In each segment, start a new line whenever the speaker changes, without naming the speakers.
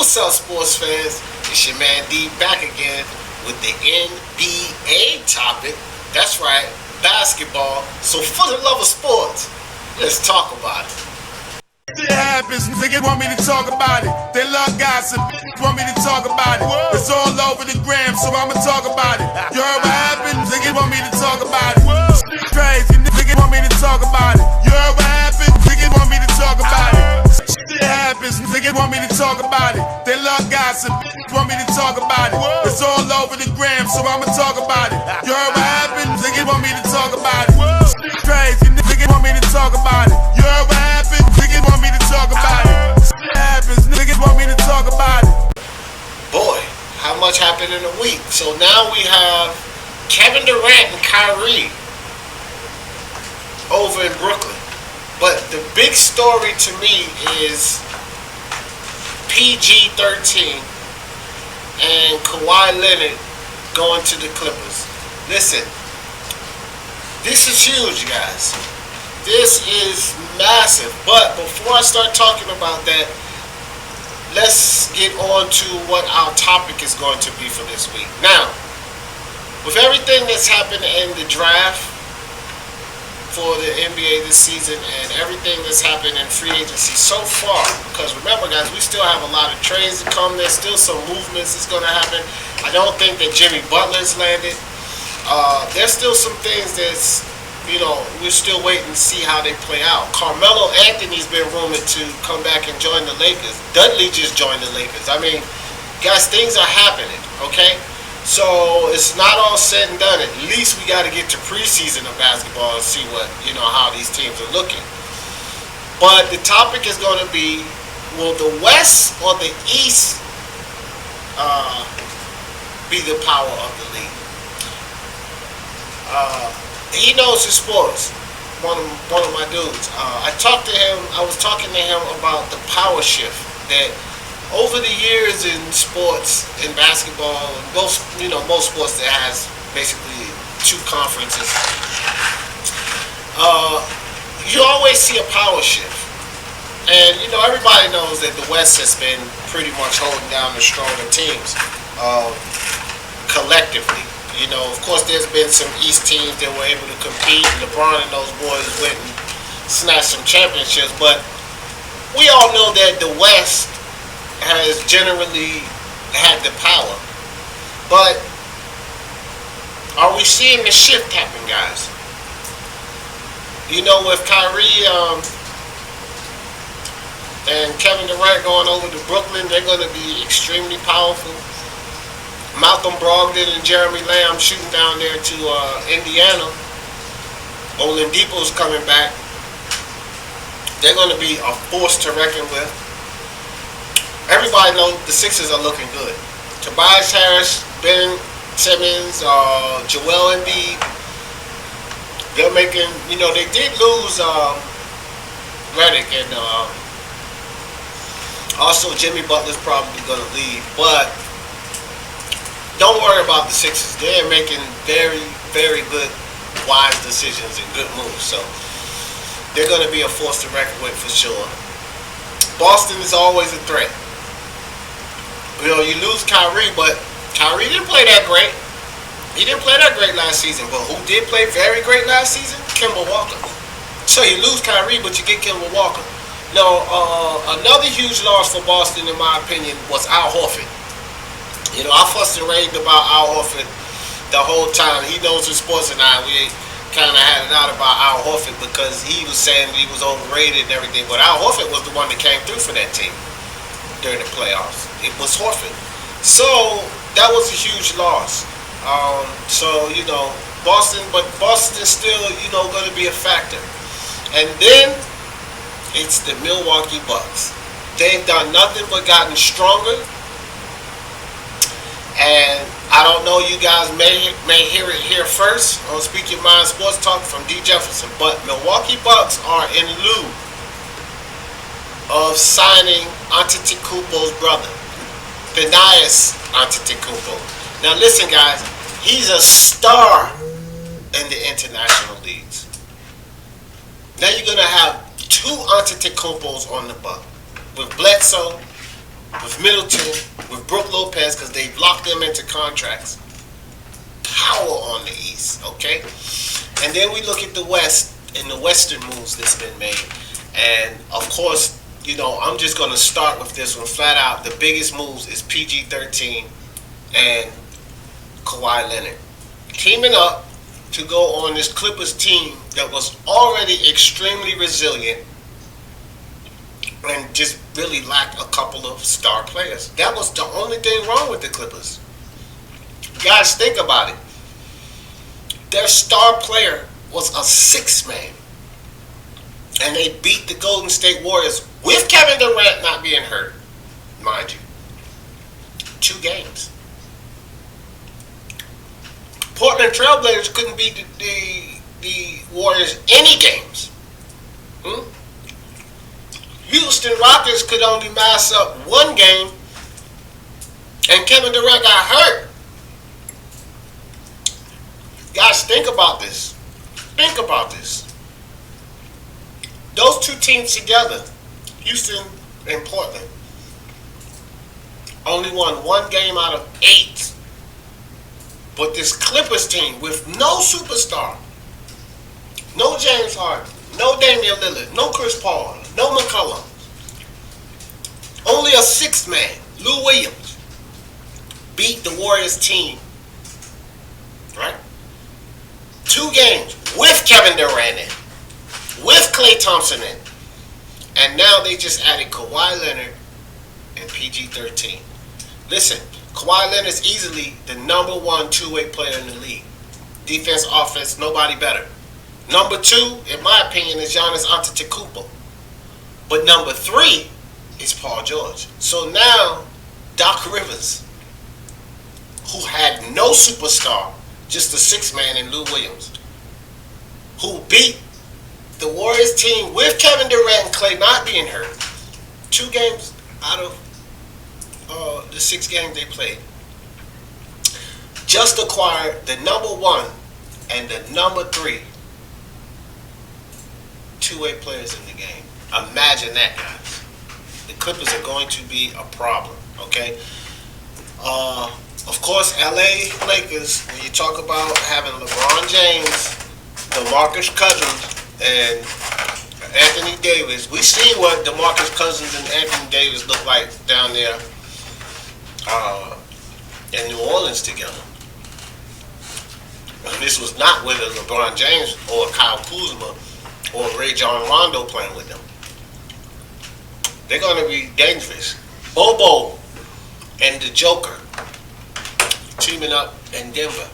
What's up, sports fans? It's your man D back again with the NBA topic. That's right, basketball. So for the love of sports, let's talk about it.
It happens, niggas want me to talk about it. They love gossip, want me to talk about it. It's all over the gram, so I'ma talk about it. You heard what happened? Niggas want me to talk about it. Shit crazy, niggas want me to talk about it. You heard what happened? Niggas want me to talk about it. Shit happens, niggas want me to talk about it. They love gossip, want me to talk about it. It's all over the gram, so I'ma talk about it. You heard what happened? Niggas want me to talk about it. Shit crazy, niggas want me to talk about it. You heard what happened? Niggas want me to talk about it. Shit happens, niggas want me to talk about it.
Boy, how much happened in a week? So now we have Kevin Durant and Kyrie over in Brooklyn. But the big story to me is PG-13 and Kawhi Leonard going to the Clippers. Listen, this is huge, guys. This is massive. But before I start talking about that, let's get on to what our topic is going to be for this week. Now, with everything that's happened in the draft for the NBA this season and everything that's happened in free agency so far, because remember, guys, we still have a lot of trades to come. There's still some movements that's going to happen. I don't think that Jimmy Butler's landed. There's still some things that's, we're still waiting to see how they play out. Carmelo Anthony's been rumored to come back and join the Lakers. Dudley just joined the Lakers. I mean, guys, things are happening, okay? So it's not all said and done. At least we got to get to preseason of basketball and see what, how these teams are looking. But the topic is going to be, will the West or the East be the power of the league? He knows his sports. One of my dudes. I was talking to him about the power shift that over the years in sports, in basketball, most sports that has basically two conferences, you always see a power shift. And everybody knows that the West has been pretty much holding down the stronger teams collectively. Of course, there's been some East teams that were able to compete. LeBron and those boys went and snatched some championships. But we all know that the West has generally had the power. But are we seeing the shift happen, guys? With Kyrie and Kevin Durant going over to Brooklyn, they're going to be extremely powerful. Malcolm Brogdon and Jeremy Lamb shooting down there to Indiana. Oladipo's coming back. They're going to be a force to reckon with. Everybody knows the Sixers are looking good. Tobias Harris, Ben Simmons, Joel Embiid. They're making, they did lose Redick, and also Jimmy Butler's probably going to leave. But don't worry about the Sixers. They're making very, very good, wise decisions and good moves. So they're going to be a force to reckon with for sure. Boston is always a threat. You lose Kyrie, but Kyrie didn't play that great. He didn't play that great last season. But who did play very great last season? Kemba Walker. So you lose Kyrie, but you get Kemba Walker. Now, another huge loss for Boston, in my opinion, was Al Horford. I fussed and raved about Al Horford the whole time. He knows his sports, and we kind of had it out about Al Horford because he was saying he was overrated and everything. But Al Horford was the one that came through for that team during the playoffs. It was Horford. So that was a huge loss. Boston's still, going to be a factor. And then it's the Milwaukee Bucks. They've done nothing but gotten stronger. And I don't know, you guys may hear it here first on Speak Your Mind Sports Talk from D. Jefferson, but Milwaukee Bucks are in lieu of signing Antetokounmpo's brother, Thanasis Antetokounmpo. Now listen, guys, he's a star in the international leagues. Now you're going to have two Antetokounmpos on the Bucks, with Bledsoe with Middleton, with Brook Lopez, because they've locked them into contracts. Power on the East, okay? And then we look at the West and the Western moves that's been made. And, of course, I'm just going to start with this one flat out. The biggest moves is PG-13 and Kawhi Leonard. Teaming up to go on this Clippers team that was already extremely resilient and just really lacked a couple of star players. That was the only thing wrong with the Clippers. Guys, think about it. Their star player was a six-man. And they beat the Golden State Warriors with Kevin Durant not being hurt, mind you. 2 games. Portland Trailblazers couldn't beat the Warriors any games. Houston Rockets could only mass up 1 game, and Kevin Durant got hurt. Guys, think about this. Think about this. Those 2 teams together, Houston and Portland, only won 1 game out of 8. But this Clippers team with no superstar, no James Harden, no Damian Lillard, no Chris Paul, no McCollum, only a 6th man, Lou Williams, beat the Warriors team, right? 2 games with Kevin Durant in, with Klay Thompson in, and now they just added Kawhi Leonard and PG-13. Listen, Kawhi Leonard is easily the number 1 two-way player in the league. Defense, offense, nobody better. Number 2, in my opinion, is Giannis Antetokounmpo. But number 3 is Paul George. So now, Doc Rivers, who had no superstar, just a 6th man in Lou Williams, who beat the Warriors team with Kevin Durant and Klay not being hurt, 2 games out of the 6 games they played, just acquired the number 1 and the number 3 two-way players in the game. Imagine that, guys. The Clippers are going to be a problem, okay? Of course, LA Lakers, when you talk about having LeBron James, DeMarcus Cousins, and Anthony Davis, we see what DeMarcus Cousins and Anthony Davis look like down there in New Orleans together. And this was not with a LeBron James or Kyle Kuzma or Ray John Rondo playing with them. They're going to be dangerous. Bobo and the Joker teaming up in Denver.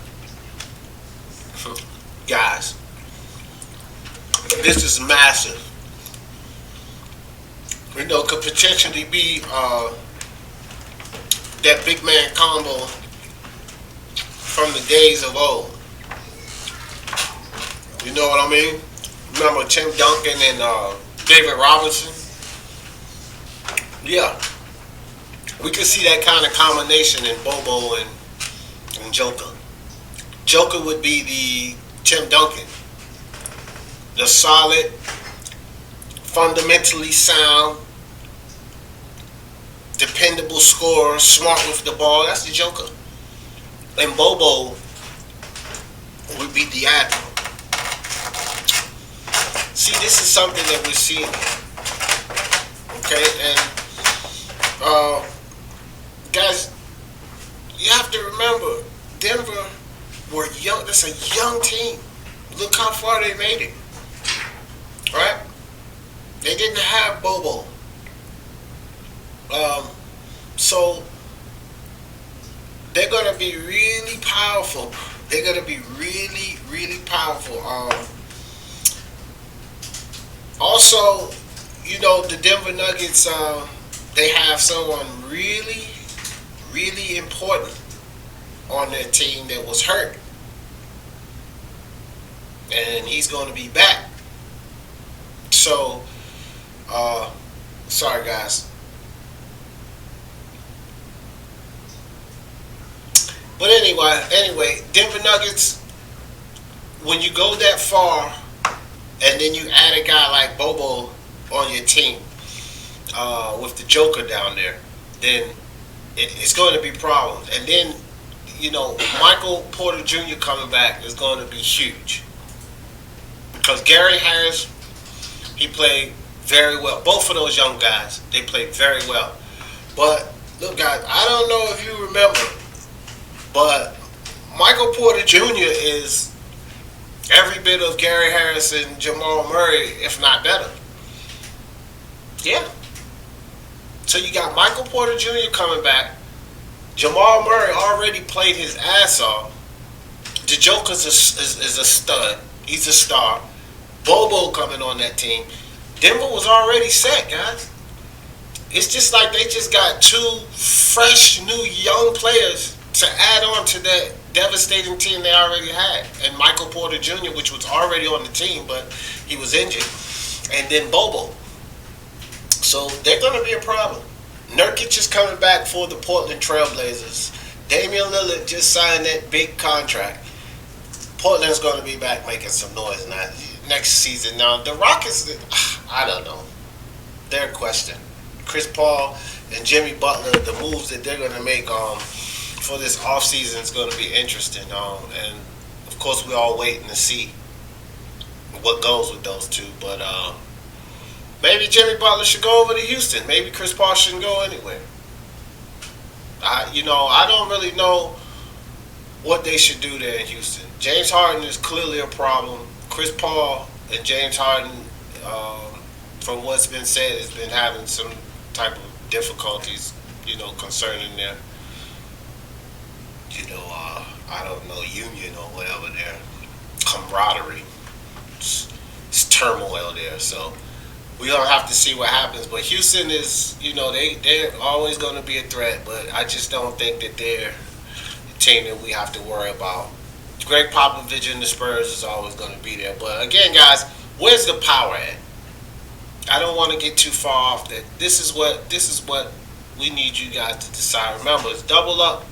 Guys, this is massive. Could potentially be that big man combo from the days of old. You know what I mean? Remember Tim Duncan and David Robinson? Yeah. We could see that kind of combination in Bobo and Joker. Joker would be the Tim Duncan. The solid, fundamentally sound, dependable scorer, smart with the ball. That's the Joker. And Bobo would be the Admiral. See, this is something that we're seeing. Okay, and guys, you have to remember, Denver were young. That's a young team. Look how far they made it. Right? They didn't have Bobo. So they're going to be really powerful. They're going to be really, really powerful. Also, the Denver Nuggets, they have someone really, really important on their team that was hurt. And he's going to be back. So, sorry guys. But anyway, Denver Nuggets, when you go that far, and then you add a guy like Bobo on your team, with the Joker down there, then it's going to be problems. And then, Michael Porter Jr. coming back is going to be huge. Because Gary Harris, he played very well. Both of those young guys, they played very well. But, look, guys, I don't know if you remember, but Michael Porter Jr. is every bit of Gary Harris and Jamal Murray, if not better. Yeah. So you got Michael Porter Jr. coming back. Jamal Murray already played his ass off. The Joker's is a stud. He's a star. Bobo coming on that team. Denver was already set, guys. It's just like they just got two fresh, new, young players to add on to that devastating team they already had. And Michael Porter Jr., which was already on the team, but he was injured. And then Bobo. So they're going to be a problem. Nurkic is coming back for the Portland Trailblazers. Damian Lillard just signed that big contract. Portland's going to be back making some noise next season. Now, the Rockets, I don't know. They're a question. Chris Paul and Jimmy Butler, the moves that they're going to make for this offseason is going to be interesting. And, of course, we're all waiting to see what goes with those two. But maybe Jimmy Butler should go over to Houston. Maybe Chris Paul shouldn't go anywhere. I don't really know what they should do there in Houston. James Harden is clearly a problem. Chris Paul and James Harden, from what's been said, has been having some type of difficulties, concerning their, I don't know, union or whatever, their camaraderie. It's turmoil there, so we're going to have to see what happens. But Houston is, they're always going to be a threat, but I just don't think that they're a team that we have to worry about. Greg Popovich and the Spurs is always going to be there. But again, guys, where's the power at? I don't want to get too far off that. This is what we need you guys to decide. Remember, it's double up.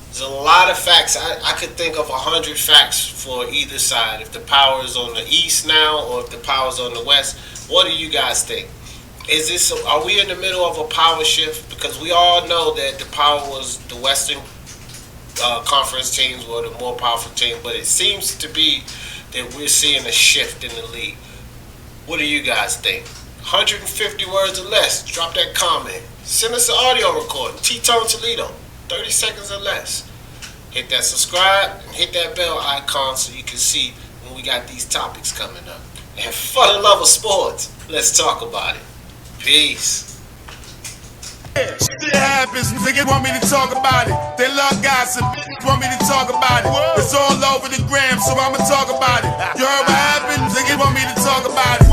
There's a lot of facts. I could think of 100 facts for either side. If the power is on the East now or if the power is on the West, what do you guys think? Are we in the middle of a power shift? Because we all know that the power was the Western Conference teams were the more powerful team, but it seems to be that we're seeing a shift in the league. What do you guys think? 150 words or less. Drop that comment. Send us an audio recording. T-Tone Toledo. 30 seconds or less. Hit that subscribe and hit that bell icon so you can see when we got these topics coming up. And fun and love of sports. Let's talk about it. Peace.
Shit happens, niggas want me to talk about it. They love gossip, want me to talk about it. It's all over the gram, so I'ma talk about it. You heard what happened? Niggas want me to talk about it.